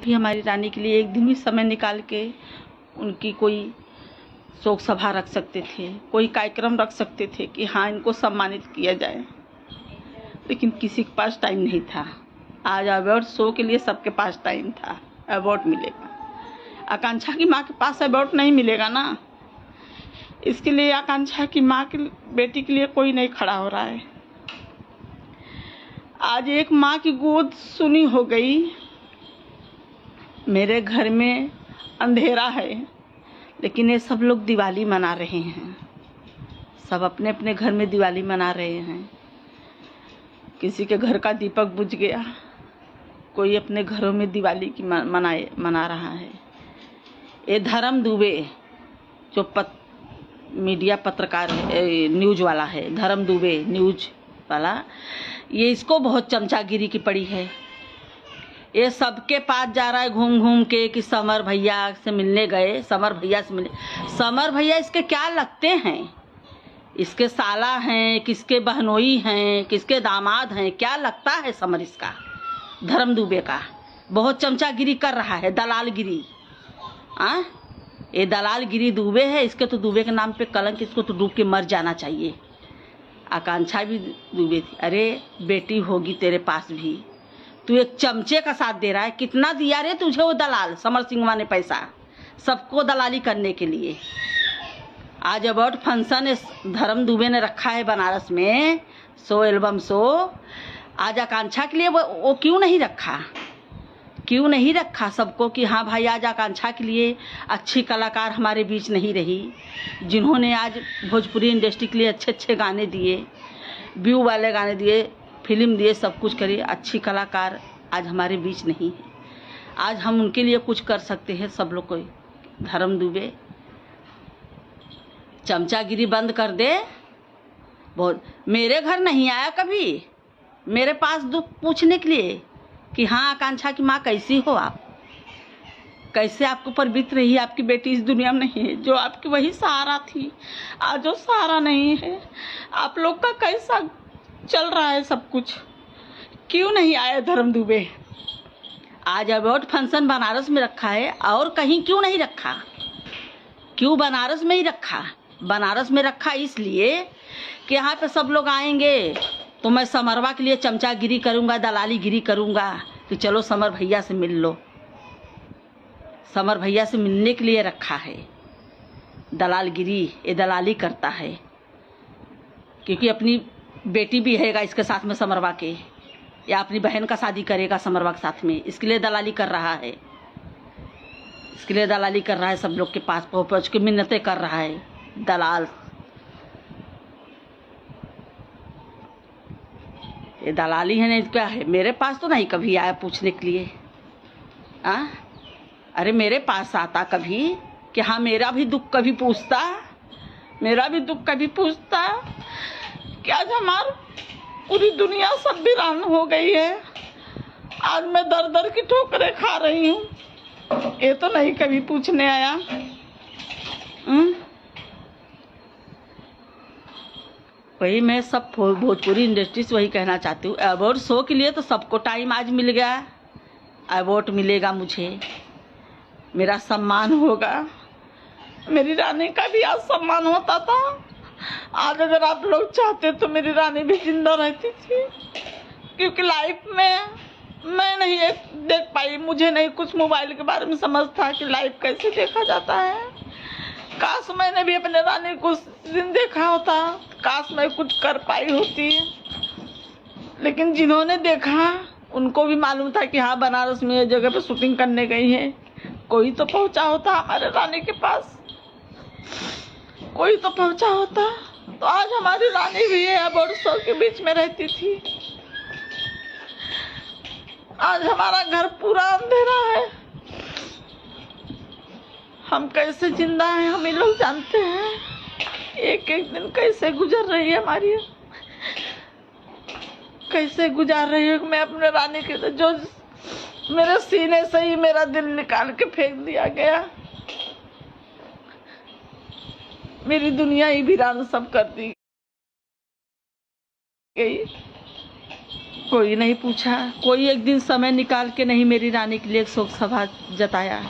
भी हमारी रानी के लिए एक दिन भी समय निकाल के उनकी कोई शोक सभा रख सकते थे, कोई कार्यक्रम रख सकते थे कि हाँ इनको सम्मानित किया जाए, लेकिन किसी के पास टाइम नहीं था। आज अवार्ड शो के लिए सबके पास टाइम था, अवार्ड मिलेगा। आकांक्षा की माँ के पास अवार्ड नहीं मिलेगा ना, इसके लिए आकांक्षा की माँ की बेटी के लिए कोई नहीं खड़ा हो रहा है। आज एक माँ की गोद सुनी हो गई। मेरे घर में अंधेरा है, लेकिन ये सब लोग दिवाली मना रहे हैं, सब अपने अपने घर में दिवाली मना रहे हैं। किसी के घर का दीपक बुझ गया, कोई अपने घरों में दिवाली की मना रहा है। ये धर्म दुबे जो मीडिया पत्रकार है, न्यूज वाला है, धर्म दुबे न्यूज वाला, ये इसको बहुत चमचागिरी की पड़ी है। ये सबके पास जा रहा है घूम घूम के कि समर भैया से मिलने गए, समर भैया से मिले। समर भैया इसके क्या लगते हैं? इसके साला हैं, किसके बहनोई हैं, किसके दामाद हैं, क्या लगता है समर इसका? धर्म दुबे का बहुत चमचागिरी कर रहा है, दलालगिरी। ये दलालगिरी दुबे है, इसके तो दुबे के नाम पे कलंक, इसको तो डूब के मर जाना चाहिए। आकांक्षा भी दुबे थी। अरे बेटी होगी तेरे पास भी, तू एक चमचे का साथ दे रहा है। कितना दिया रे तुझे वो दलाल समर सिंघवा ने पैसा, सबको दलाली करने के लिए। आज अवार्ड फंक्शन धर्म दुबे ने रखा है बनारस में, शो एल्बम शो। आज आकांक्षा के लिए वो क्यों नहीं रखा? क्यों नहीं रखा सबको कि हाँ भाई आज आकांक्षा के लिए अच्छी कलाकार हमारे बीच नहीं रही, जिन्होंने आज भोजपुरी इंडस्ट्री के लिए अच्छे अच्छे गाने दिए, व्यू वाले गाने दिए, फिल्म दिए, सब कुछ करिए। अच्छी कलाकार आज हमारे बीच नहीं है। आज हम उनके लिए कुछ कर सकते हैं सब लोग को। धर्म दुबे चमचागिरी बंद कर दे। बहुत मेरे घर नहीं आया कभी मेरे पास दुख पूछने के लिए कि हाँ आकांक्षा की माँ कैसी हो आप, कैसे आपके ऊपर बीत रही है। आपकी बेटी इस दुनिया में नहीं है, जो आपकी वही सहारा थी, आज वो सहारा नहीं है। आप लोग का कैसा चल रहा है सब कुछ? क्यों नहीं आया धर्म दुबे? आज अवार्ड फंक्शन बनारस में रखा है, और कहीं क्यों नहीं रखा? क्यों बनारस में ही रखा? बनारस में रखा इसलिए कि यहाँ पे सब लोग आएंगे तो मैं समरवा के लिए चमचागिरी करूँगा, दलाली गिरी करूँगा कि चलो समर भैया से मिल लो। समर भैया से मिलने के लिए रखा है। दलालगिरी, ये दलाली करता है, क्योंकि अपनी बेटी भी हैगा इसके साथ में समरवा के, या अपनी बहन का शादी करेगा समरवा के साथ में, इसके लिए दलाली कर रहा है। इसके लिए दलाली कर रहा है, सब लोग के पास पहुँच के मिन्नतें कर रहा है। दलाल, ये दलाली है नहीं क्या है? मेरे पास तो नहीं कभी आया पूछने के लिए। अरे मेरे पास आता कभी कि हाँ मेरा भी दुख कभी पूछता, मेरा भी दुख कभी पूछता कि आज हमारी पूरी दुनिया सब वीरान हो गई है, आज मैं दर दर की ठोकरें खा रही हूँ। ये तो नहीं कभी पूछने आया। वही मैं सब भोजपुरी इंडस्ट्री से वही कहना चाहती हूँ। अवार्ड शो के लिए तो सबको टाइम आज मिल गया, अवार्ड मिलेगा, मुझे मेरा सम्मान होगा। मेरी रानी का भी आज सम्मान होता था। आज अगर आप लोग चाहते तो मेरी रानी भी जिंदा रहती थी, क्योंकि लाइफ में मैं नहीं देख पाई, मुझे नहीं कुछ मोबाइल के बारे में समझ था कि लाइव कैसे देखा जाता है। काश मैंने भी अपने रानी को उस दिन देखा होता, काश मैं कुछ कर पाई होती। लेकिन जिन्होंने देखा उनको भी मालूम था कि हाँ बनारस में ये जगह पे शूटिंग करने गई है। कोई तो पहुंचा होता हमारे रानी के पास, कोई तो पहुंचा होता तो आज हमारी रानी भी है अवार्ड शो के बीच में रहती थी। आज हमारा घर पूरा अंधेरा है, हम कैसे जिंदा हैं हम ही लोग जानते हैं। एक एक दिन कैसे गुजर रही है हमारी, कैसे गुजार रही है। मैं अपने रानी के जो मेरे सीने से ही मेरा दिल निकाल के फेंक दिया गया, मेरी दुनिया ही वीरान सब कर दी गई। कोई नहीं पूछा, कोई एक दिन समय निकाल के नहीं मेरी रानी के लिए एक शोक सभा जताया,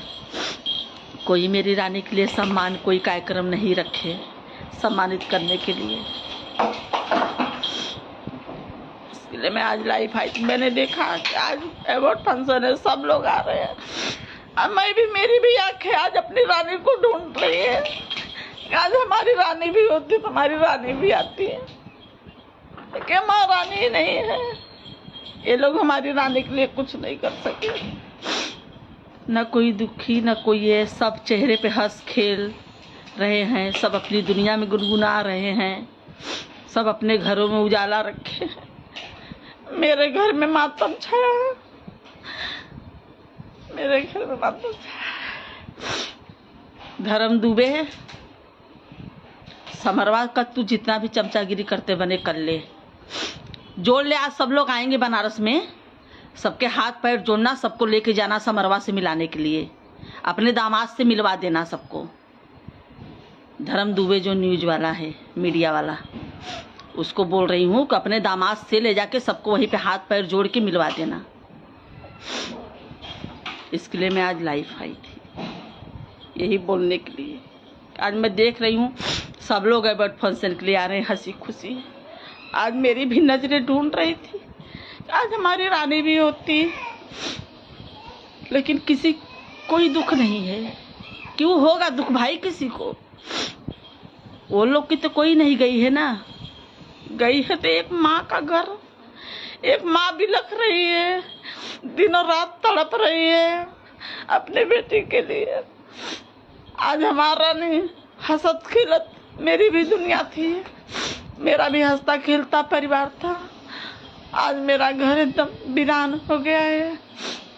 कोई मेरी रानी के लिए सम्मान कोई कार्यक्रम नहीं रखे सम्मानित करने के लिए। इसके लिए मैं आज लाइव आई थी। मैंने देखा कि आज अवार्ड फंक्शन है, सब लोग आ रहे हैं। अब मेरी भी आंखें आज अपनी रानी को ढूंढ रही है। आज हमारी रानी भी होती तो हमारी रानी भी आती है, लेकिन माँ रानी ही नहीं है। ये लोग हमारी रानी के लिए कुछ नहीं कर सके, न कोई दुखी न कोई ये, सब चेहरे पे हंस खेल रहे हैं, सब अपनी दुनिया में गुनगुना रहे हैं, सब अपने घरों में उजाला रखे हैं। मेरे घर में मातम छाया है, मेरे घर में मातम छाया है। धर्म दुबे है, समरवा का तू जितना भी चमचागिरी करते बने कर ले, जोड़ ले। आज सब लोग आएंगे बनारस में, सबके हाथ पैर जोड़ना, सबको लेके जाना समरवा से मिलाने के लिए, अपने दामाद से मिलवा देना सबको। धर्म दुबे जो न्यूज वाला है, मीडिया वाला, उसको बोल रही हूँ कि अपने दामाद से ले जाके सबको वहीं पे हाथ पैर जोड़ के मिलवा देना। इसके लिए मैं आज लाइव आई थी, यही बोलने के लिए। आज मैं देख रही हूँ सब लोग अवार्ड फंक्शन के लिए आ रहे हैं हंसी खुशी। आज मेरी भी नजरें ढूंढ रही थी, आज हमारी रानी भी होती, लेकिन किसी कोई दुख नहीं है। क्यों होगा दुख भाई किसी को? वो लोग की तो कोई नहीं गई है ना, गई है तो एक माँ का घर। एक माँ भी लख रही है, दिनों रात तड़प रही है अपने बेटी के लिए। आज हमारा नहीं हंसत खिलत मेरी भी दुनिया थी, मेरा भी हंसता खेलता परिवार था। आज मेरा घर एकदम वीरान हो गया है,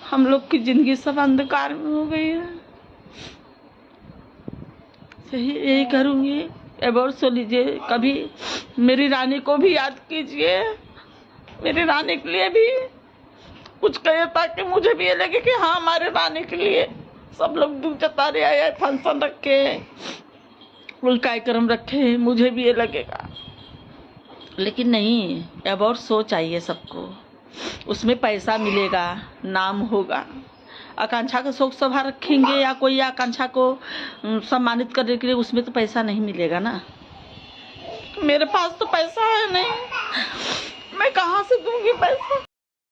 हम लोग की जिंदगी सब अंधकार में हो गई है। यही करूँगी, अवार्ड सो लीजिए, कभी मेरी रानी को भी याद कीजिए, मेरी रानी के लिए भी कुछ कहे ताकि मुझे भी ये लगे कि हाँ हमारे रानी के लिए सब लोग दुख जता रहे आए, फंक्शन रखे, कोई कार्यक्रम रखे, मुझे भी ये लगेगा। लेकिन नहीं, अवार्ड शो चाहिए सबको, उसमें पैसा मिलेगा, नाम होगा। आकांक्षा का शोक सभा रखेंगे या कोई आकांक्षा को सम्मानित करने के लिए, उसमें तो पैसा नहीं मिलेगा ना। मेरे पास तो पैसा है नहीं, मैं कहाँ से दूंगी पैसा?